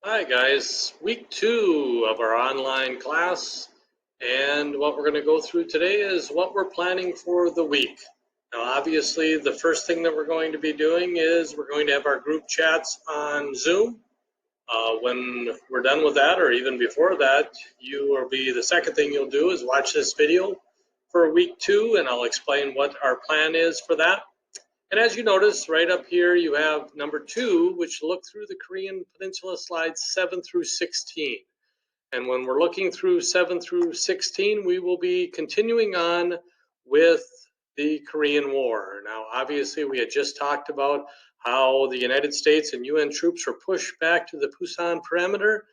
Hi guys, week 2 of our online class, and what we're going to go through today is what we're planning for the week. Now obviously the first thing that we're going to be doing is we're going to have our group chats on Zoom. When we're done with that, or even before that, the second thing you'll do is watch this video for week 2, and I'll explain what our plan is for that. And as you notice, right up here, you have number 2, which look through the Korean Peninsula slides 7 through 16. And when we're looking through 7 through 16, we will be continuing on with the Korean War. Now, obviously, we had just talked about how the United States and UN troops were pushed back to the Pusan perimeter,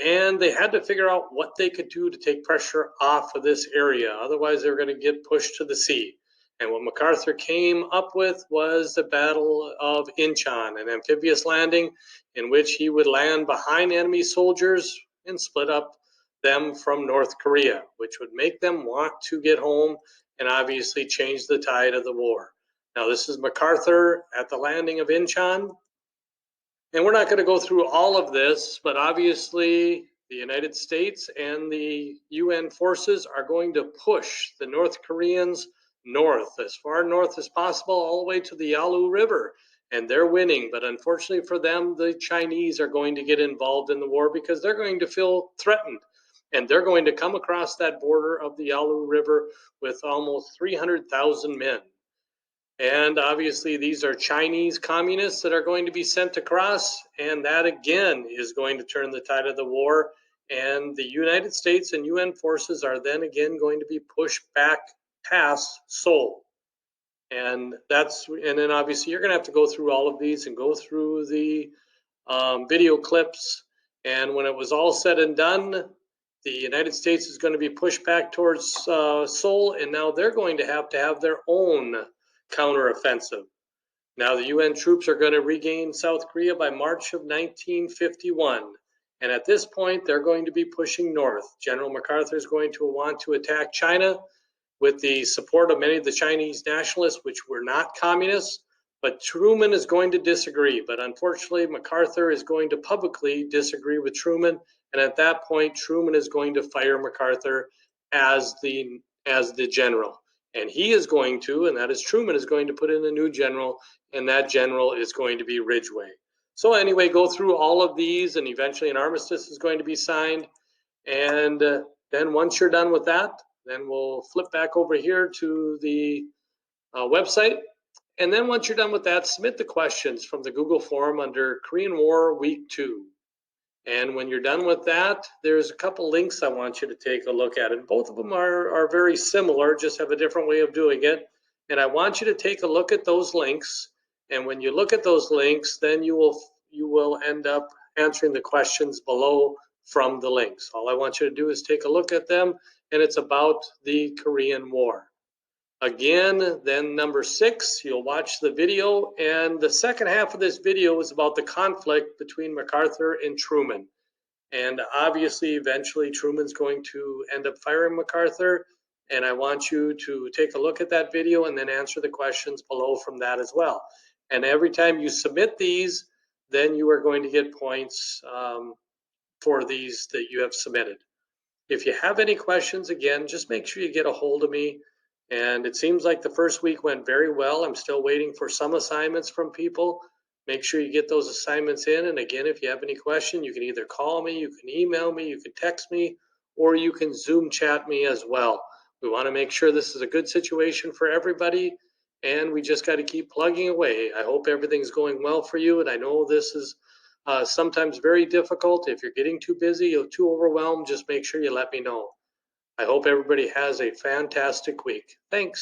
and they had to figure out what they could do to take pressure off of this area. Otherwise, they were going to get pushed to the sea. And what MacArthur came up with was the Battle of Incheon, an amphibious landing in which he would land behind enemy soldiers and split up them from North Korea, which would make them want to get home and obviously change the tide of the war. Now, this is MacArthur at the landing of Incheon. And we're not going to go through all of this, but obviously the United States and the UN forces are going to push the North Koreans north, as far north as possible, all the way to the Yalu River. And they're winning, but unfortunately for them, the Chinese are going to get involved in the war because they're going to feel threatened. And they're going to come across that border of the Yalu River with almost 300,000 men. And obviously, these are Chinese communists that are going to be sent across, and that again is going to turn the tide of the war. And the United States and UN forces are then again going to be pushed back past Seoul. And then obviously you're going to have to go through all of these and go through the video clips. And when it was all said and done, the United States is going to be pushed back towards Seoul, and now they're going to have their own counteroffensive. Now the UN troops are going to regain South Korea by March of 1951. And at this point, they're going to be pushing north. General MacArthur is going to want to attack China with the support of many of the Chinese nationalists, which were not communists. But Truman is going to disagree. But unfortunately, MacArthur is going to publicly disagree with Truman. And at that point, Truman is going to fire MacArthur as the general. And he is going to, and that is Truman, is going to put in a new general, and that general is going to be Ridgway. So anyway, go through all of these, and eventually an armistice is going to be signed. And then once you're done with that, then we'll flip back over here to the website. And then once you're done with that, submit the questions from the Google form under Korean War Week 2. And when you're done with that, there's a couple links I want you to take a look at. And both of them are very similar, just have a different way of doing it. And I want you to take a look at those links. And when you look at those links, then you will end up answering the questions below from the links. All I want you to do is take a look at them, and it's about the Korean War. Again, then number 6, you'll watch the video, and the second half of this video is about the conflict between MacArthur and Truman. And obviously, eventually, Truman's going to end up firing MacArthur, and I want you to take a look at that video and then answer the questions below from that as well. And every time you submit these, then you are going to get points for these that you have submitted. If you have any questions, again, just make sure you get a hold of me. And it seems like the first week went very well. I'm still waiting for some assignments from people. Make sure you get those assignments in. And again, if you have any question, you can either call me, you can email me, you can text me, or you can Zoom chat me as well. We want to make sure this is a good situation for everybody, and we just got to keep plugging away. I hope everything's going well for you, and I know this is sometimes very difficult. If you're getting too busy or too overwhelmed, just make sure you let me know. I hope everybody has a fantastic week. Thanks.